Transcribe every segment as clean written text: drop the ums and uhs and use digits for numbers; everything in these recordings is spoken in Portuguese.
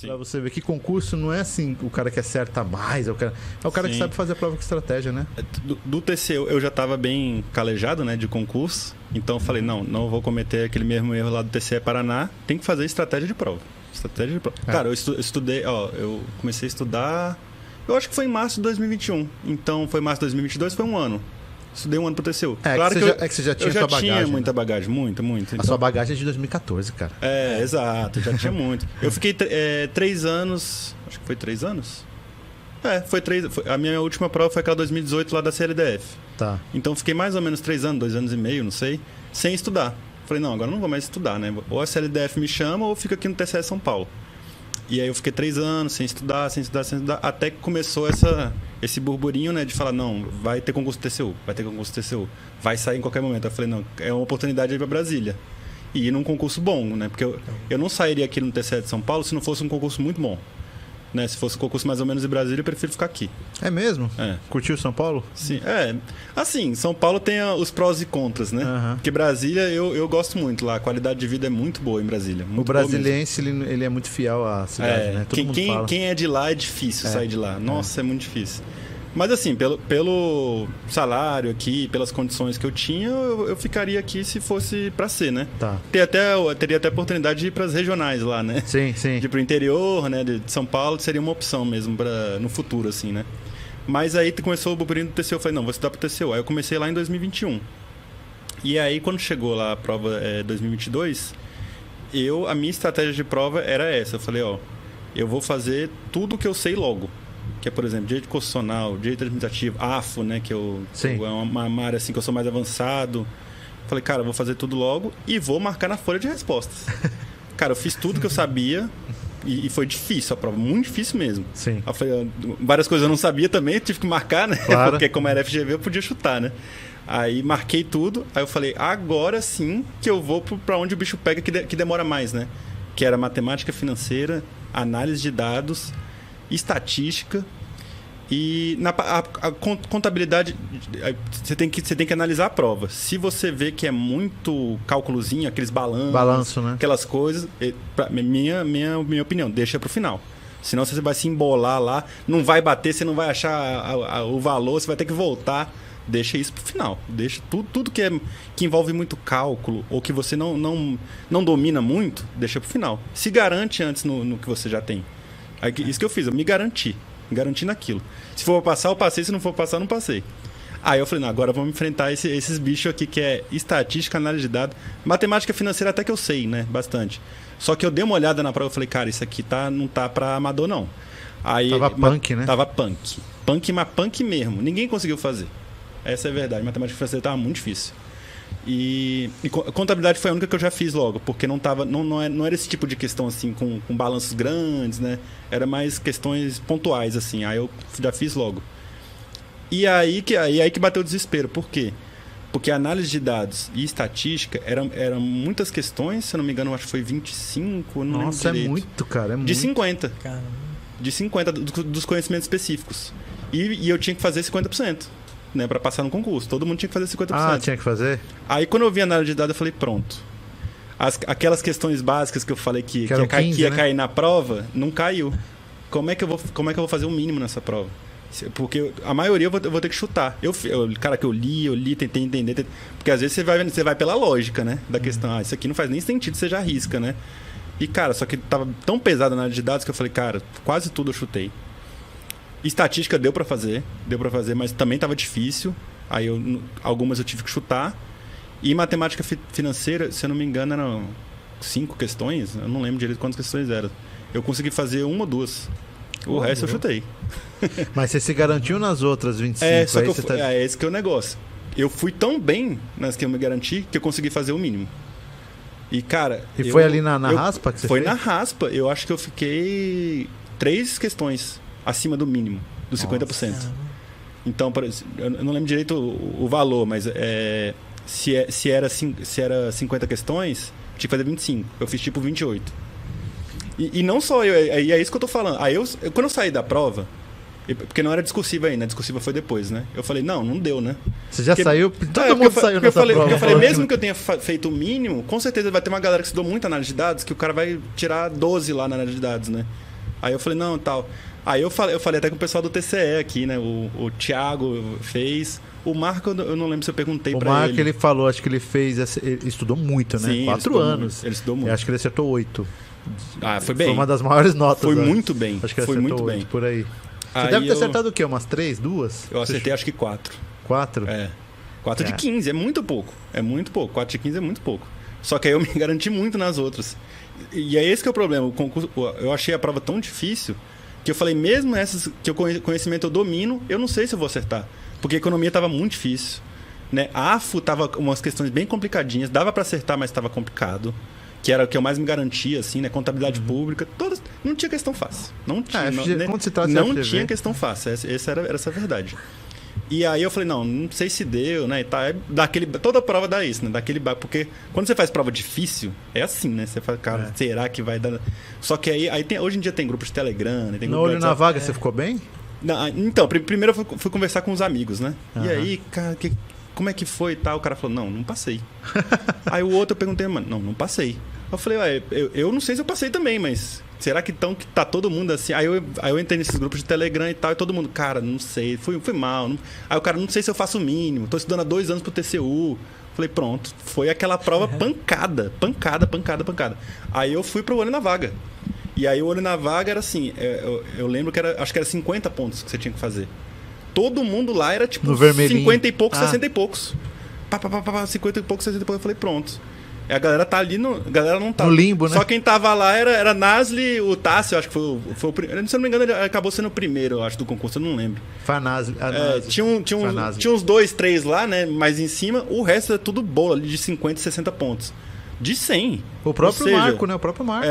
Pra você ver que concurso não é assim, o cara que acerta mais, é o cara que sabe fazer a prova com estratégia, né? Do TCU eu já estava bem calejado, né, de concurso, então eu falei, não vou cometer aquele mesmo erro lá do TCE Paraná, tem que fazer estratégia de prova. Estratégia de prova. Cara, eu estudei, eu comecei a estudar, eu acho que foi em março de 2021, então foi março de 2022, foi um ano. Estudei um ano pro TCU. Claro que você já tinha sua bagagem. Eu já tinha muita bagagem, muita. Então... A sua bagagem é de 2014, cara. Exato, já tinha muito. Eu fiquei 3 anos, acho que foi 3 anos? Foi 3. A minha última prova foi aquela 2018 lá da CLDF. Tá. Então fiquei mais ou menos 3 anos, 2 anos e meio, não sei, sem estudar. Falei, não, agora não vou mais estudar, né? Ou a CLDF me chama ou eu fico aqui no TCE São Paulo. E aí eu fiquei 3 anos sem estudar, até que começou esse burburinho, né, de falar, não, vai ter concurso TCU, vai sair em qualquer momento. Eu falei, não, é uma oportunidade de ir para Brasília e ir num concurso bom, né, porque eu não sairia aqui no TCE de São Paulo se não fosse um concurso muito bom. Né, se fosse um concurso mais ou menos em Brasília, eu prefiro ficar aqui. É mesmo? Curtiu São Paulo? Sim, assim, São Paulo tem os prós e contras, né? Porque Brasília, eu gosto muito lá. A qualidade de vida é muito boa em Brasília. O brasiliense, ele é muito fiel à cidade, né? Todo mundo fala. Quem é de lá é difícil sair de lá. Nossa, é muito difícil. Mas assim, pelo salário aqui, pelas condições que eu tinha, eu ficaria aqui se fosse pra ser, né? Tá. Teria até a oportunidade de ir pras regionais lá, né? Sim. De ir pro interior, né? De São Paulo, seria uma opção mesmo no futuro, assim, né? Mas aí começou o burburinho do TCU, eu falei, não, vou estudar pro TCU. Aí eu comecei lá em 2021. E aí, quando chegou lá a prova 2022, a minha estratégia de prova era essa. Eu falei, eu vou fazer tudo que eu sei logo. Que é, por exemplo, direito constitucional, direito administrativo, AFO, né? Que é uma área assim que eu sou mais avançado. Falei, cara, eu vou fazer tudo logo e vou marcar na folha de respostas. Cara, eu fiz tudo que eu sabia e foi difícil a prova, muito difícil mesmo. Sim. Eu falei, várias coisas eu não sabia também, tive que marcar, né? Claro. Porque como era FGV eu podia chutar, né? Aí marquei tudo, aí eu falei, agora sim que eu vou pra onde o bicho pega que demora mais, né? Que era matemática financeira, análise de dados, estatística e a contabilidade. Você tem que analisar a prova. Se você vê que é muito cálculozinho, aqueles balanço, né? Aquelas coisas, minha opinião, deixa pro final. Senão você vai se embolar lá, não vai bater, você não vai achar o valor, você vai ter que voltar. Deixa isso pro final. Deixa tudo que envolve muito cálculo ou que você não domina muito, deixa pro final. Se garante antes no que você já tem. Aí, isso que eu fiz, eu me garanti naquilo. Se for passar, eu passei, se não for passar, eu não passei. Aí eu falei, não, agora vamos enfrentar esses bichos aqui que é estatística, análise de dados, matemática financeira até que eu sei, né, bastante. Só que eu dei uma olhada na prova e falei, cara, isso aqui não tá pra amador, não. Aí, tava punk, né? Tava punk. Mas punk mesmo. Ninguém conseguiu fazer. Essa é a verdade. Matemática financeira tava muito difícil. E contabilidade foi a única que eu já fiz logo, porque não era esse tipo de questão assim com balanços grandes, né? Era mais questões pontuais assim. Aí eu já fiz logo. E aí que bateu o desespero. Por quê? Porque a análise de dados e estatística eram muitas questões, se eu não me engano, acho que foi 25, não lembro direito. É muito, cara, é muito. De 50. Caramba. De 50 dos conhecimentos específicos. E eu tinha que fazer 50%. Né, para passar no concurso. Todo mundo tinha que fazer 50%. Ah, tinha que fazer? Aí quando eu vi a análise de dados, eu falei, pronto. Aquelas questões básicas que eu falei que ia cair na prova, não caiu. Como é que eu vou fazer o mínimo nessa prova? Porque a maioria eu vou ter que chutar. Cara, que eu li, tentei entender. Porque às vezes você vai pela lógica, né? Da questão. Isso aqui não faz nem sentido, você já arrisca, né? E, cara, só que tava tão pesada a análise de dados que eu falei, cara, quase tudo eu chutei. Estatística deu pra fazer, mas também tava difícil. Aí algumas eu tive que chutar. E matemática financeira, se eu não me engano, eram 5 questões. Eu não lembro direito quantas questões eram. Eu consegui fazer 1 ou 2. O resto eu chutei. Mas você se garantiu nas outras 25? Só que esse que é o negócio. Eu fui tão bem nas que eu me garanti que eu consegui fazer o mínimo. E, cara... E foi ali na raspa que você fez? Foi na raspa. Eu acho que eu fiquei 3 questões acima do mínimo, dos 50%. Então, por exemplo, eu não lembro direito o valor, mas se era 50 questões, tinha que fazer 25. Eu fiz tipo 28. E não só eu, é isso que eu tô falando. Aí quando eu saí da prova, porque não era discursiva ainda, a discursiva foi depois, né? Eu falei, não deu, né? Você já saiu? Todo mundo saiu nessa prova. Porque eu falei, mesmo que eu tenha feito o mínimo, com certeza vai ter uma galera que estudou muito análise de dados, que o cara vai tirar 12 lá na análise de dados, né? Aí eu falei, não, tal. Aí eu falei até com o pessoal do TCE aqui, né? O Thiago fez. O Marco, eu não lembro se eu perguntei pra ele. O Marco, ele falou, acho que ele fez... Ele estudou muito, né? Sim, 4 anos. Ele estudou muito. Eu acho que ele acertou 8. Foi bem. Foi uma das maiores notas. Foi muito bem. Acho que ele foi acertou muito 8, bem. por aí. Você deve ter acertado o quê? Umas 3, 2? Eu acertei acho que 4. 4? 4 de 15, é muito pouco. É muito pouco. 4 de 15 é muito pouco. Só que aí eu me garanti muito nas outras. E é esse que é o problema. O concurso, eu achei a prova tão difícil que eu falei, mesmo essas que o conhecimento eu domino, eu não sei se eu vou acertar. Porque a economia estava muito difícil. Né? A AFO tava umas questões bem complicadinhas. Dava para acertar, mas estava complicado. Que era o que eu mais me garantia, assim, né? Contabilidade pública. Todas, não tinha questão fácil. Não tinha, não tinha questão fácil. Essa era a verdade. E aí eu falei, não sei se deu, né? E tá, toda prova dá isso, né? Porque quando você faz prova difícil, é assim, né? Você fala, cara, será que vai dar... Só que aí hoje em dia tem grupos de Telegram, né? Tem no olho na vaga, você ficou bem? Não, então, primeiro eu fui conversar com os amigos, né? E aí, cara, como é que foi e tal? O cara falou, não passei. Aí o outro eu perguntei, mano, não passei. Eu falei, eu não sei se eu passei também, mas será que tá todo mundo assim? Aí eu entrei nesses grupos de Telegram e tal, e todo mundo, cara, não sei, fui mal. Aí o cara, não sei se eu faço o mínimo, tô estudando há 2 anos pro TCU. Falei, pronto, foi aquela prova pancada. Aí eu fui pro olho na vaga. E aí o olho na vaga era assim, eu lembro que acho que era 50 pontos que você tinha que fazer. Todo mundo lá era tipo 50 e poucos, 60 e poucos. 50 e poucos, 60 e poucos. Eu falei, pronto. A galera tá ali, a galera não tá. No limbo, né? Só quem tava lá era Nasli, o Tássio, acho que foi o primeiro. Se eu não me engano, ele acabou sendo o primeiro, eu acho, do concurso, eu não lembro. Foi a Nasli. Tinha uns 2, 3 lá, né? Mais em cima, o resto é tudo bola ali de 50, 60 pontos. De 100. O próprio Marco, né? O próprio Marco.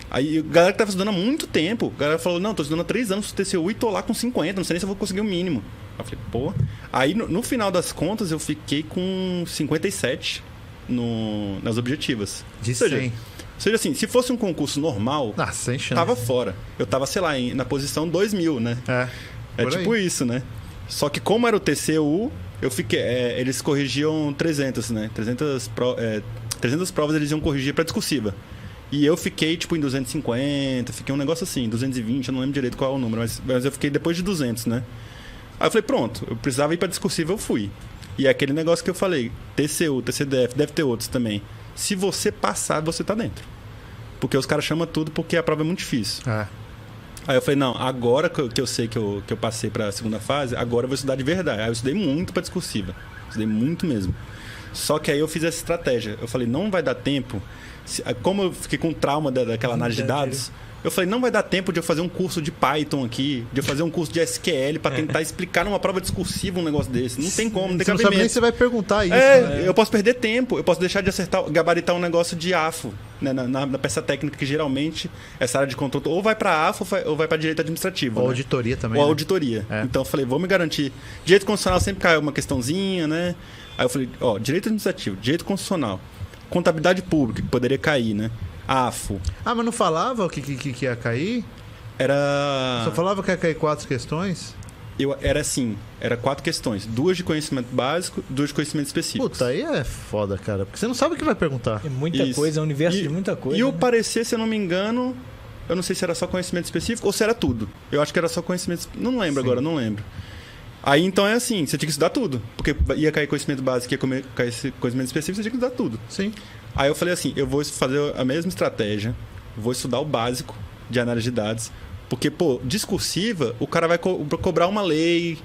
Aí a galera que tava estudando há muito tempo, a galera falou, não, tô estudando há 3 anos pro TCU e tô lá com 50, não sei nem se eu vou conseguir o mínimo. Eu falei, pô. Aí no final das contas eu fiquei com 57 nas objetivas. De 100. Ou seja, assim, se fosse um concurso normal, sem chance. Tava fora. Eu tava, sei lá, na posição 2000, né? É tipo isso, né? Só que como era o TCU, eu fiquei... eles corrigiam 300, né? 300 provas eles iam corrigir pra discursiva. E eu fiquei, tipo, em 250, fiquei um negócio assim, 220, eu não lembro direito qual é o número, mas eu fiquei depois de 200, né? Aí eu falei, pronto, eu precisava ir pra discursiva, eu fui. E é aquele negócio que eu falei, TCU, TCDF, deve ter outros também. Se você passar, você tá dentro. Porque os caras chamam tudo porque a prova é muito difícil. Aí eu falei, não, agora que eu sei que eu passei pra segunda fase, agora eu vou estudar de verdade. Aí eu estudei muito pra discursiva. Estudei muito mesmo. Só que aí eu fiz essa estratégia. Eu falei, não vai dar tempo... Como eu fiquei com trauma daquela análise de dados, eu falei, não vai dar tempo de eu fazer um curso de Python aqui, de eu fazer um curso de SQL para tentar explicar numa prova discursiva um negócio desse. Não tem como, não tem cabimento. Você não sabe nem se vai perguntar isso. Né? Eu posso perder tempo, eu posso deixar de gabaritar um negócio de AFO, né, na peça técnica, que geralmente essa área de controle ou vai para AFO ou vai para direito administrativo. Ou né? auditoria também. Ou auditoria. Então eu falei, vou me garantir. Direito constitucional sempre cai uma questãozinha, né? Aí eu falei, direito administrativo, direito constitucional. Contabilidade pública, que poderia cair, né? AFO. Mas não falava o que ia cair? Era... Só falava que ia cair 4 questões? Era assim, era 4 questões. 2 de conhecimento básico, 2 de conhecimento específico. Puta, aí é foda, cara. Porque você não sabe o que vai perguntar. É muita coisa, é um universo de muita coisa. E o parecer, se eu não me engano, eu não sei se era só conhecimento específico ou se era tudo. Eu acho que era só conhecimento... Não lembro agora, não lembro. Aí, então, é assim, você tinha que estudar tudo. Porque ia cair conhecimento básico, ia cair conhecimento específico, você tinha que estudar tudo. Sim. Aí eu falei assim, eu vou fazer a mesma estratégia, vou estudar o básico de análise de dados, porque, discursiva, o cara vai cobrar uma lei,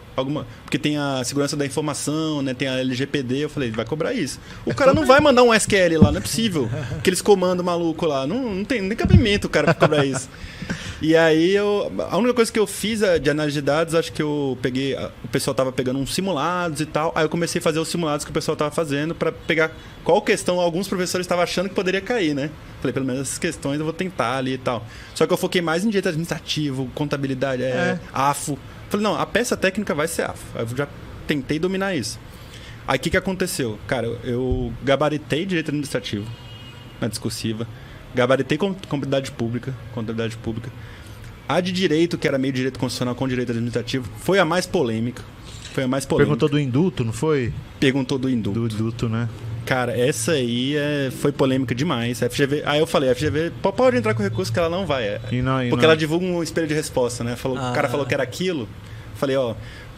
porque tem a segurança da informação, né? Tem a LGPD, eu falei, vai cobrar isso. O cara não vai mandar um SQL lá, não é possível. Aqueles comandos malucos lá, não tem nem cabimento o cara cobrar isso. E aí, a única coisa que eu fiz de análise de dados, acho que eu peguei... O pessoal tava pegando uns simulados e tal. Aí eu comecei a fazer os simulados que o pessoal tava fazendo para pegar qual questão alguns professores estavam achando que poderia cair, né? Falei, pelo menos essas questões eu vou tentar ali e tal. Só que eu foquei mais em direito administrativo, contabilidade, AFO. Falei, não, a peça técnica vai ser AFO. Eu já tentei dominar isso. Aí o que aconteceu? Cara, eu gabaritei direito administrativo na discursiva. Gabaritei contabilidade pública. A de direito, que era meio direito constitucional com direito administrativo, foi a mais polêmica. Perguntou do induto, não foi? Perguntou do induto. Do induto, né? Cara, essa aí foi polêmica demais. A FGV, aí eu falei, a FGV pode entrar com recurso que ela não vai. Porque ela divulga um espelho de resposta, né? O cara falou que era aquilo. Falei,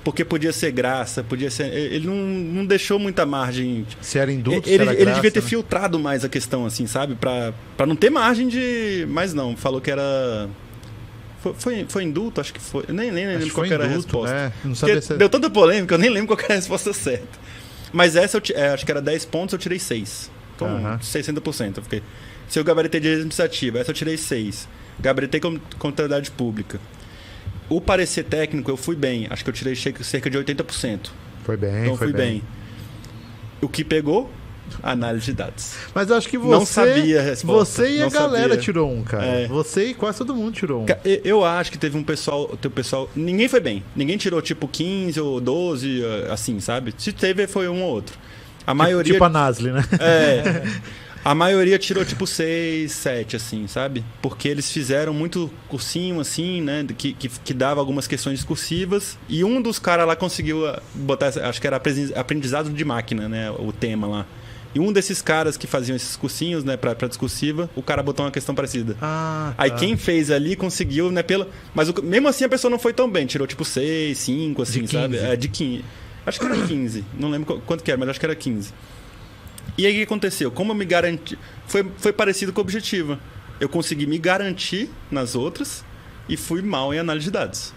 porque podia ser graça, podia ser... Ele não deixou muita margem. Se era indulto, ele graça, devia ter filtrado mais a questão, assim, sabe? Pra não ter margem de... Mas não, falou que era... Foi indulto? Acho que foi. Nem lembro qual era a resposta. Não sabia deu tanta polêmica, eu nem lembro qual era a resposta certa. Mas essa, acho que era 10 pontos, eu tirei 6. Então, 60%. Eu fiquei. Se eu gabaritei de administrativa, essa eu tirei 6. Gabaritei com contabilidade pública. O parecer técnico, eu fui bem. Acho que eu tirei cerca de 80%. Foi bem, então, fui bem. O que pegou? Análise de dados. Mas eu acho que você... Não sabia a resposta. Você e a galera tirou um, cara. Você e quase todo mundo tirou um. Eu acho que teve um pessoal... Ninguém foi bem. Ninguém tirou tipo 15 ou 12, assim, sabe? Se teve, foi um ou outro. A maioria... Tipo a Nasli, né? A maioria tirou tipo 6, 7, assim, sabe? Porque eles fizeram muito cursinho, assim, né? Que dava algumas questões discursivas. E um dos caras lá conseguiu botar... Acho que era aprendizado de máquina, né? O tema lá. E um desses caras que faziam esses cursinhos, né, pra discursiva, o cara botou uma questão parecida. Aí quem fez ali conseguiu, né, mas mesmo assim a pessoa não foi tão bem. Tirou tipo 6, 5, assim, sabe? De 15. Acho que era 15. Não lembro quanto que era, mas acho que era 15. E aí o que aconteceu? Como eu me garanti... Foi parecido com a objetiva. Eu consegui me garantir nas outras e fui mal em análise de dados.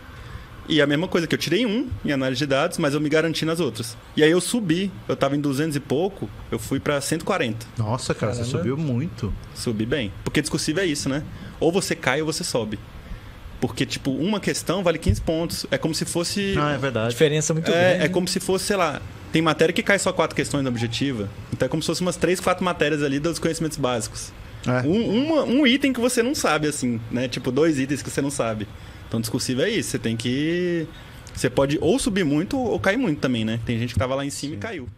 E a mesma coisa, que eu tirei 1 em análise de dados, mas eu me garanti nas outras. E aí eu subi, eu tava em 200 e pouco, eu fui pra 140. Nossa, cara, você subiu muito. Subi bem. Porque discursivo é isso, né? Ou você cai ou você sobe. Porque, tipo, uma questão vale 15 pontos. É como se fosse... é verdade. Diferença muito grande. É como se fosse, sei lá... Tem matéria que cai só 4 questões na objetiva. Então é como se fosse umas 3, 4 matérias ali dos conhecimentos básicos. Um item que você não sabe, assim, né? Tipo, 2 itens que você não sabe. Então, discursivo é isso. Você tem que... Você pode ou subir muito ou cair muito também, né? Tem gente que tava lá em cima e caiu.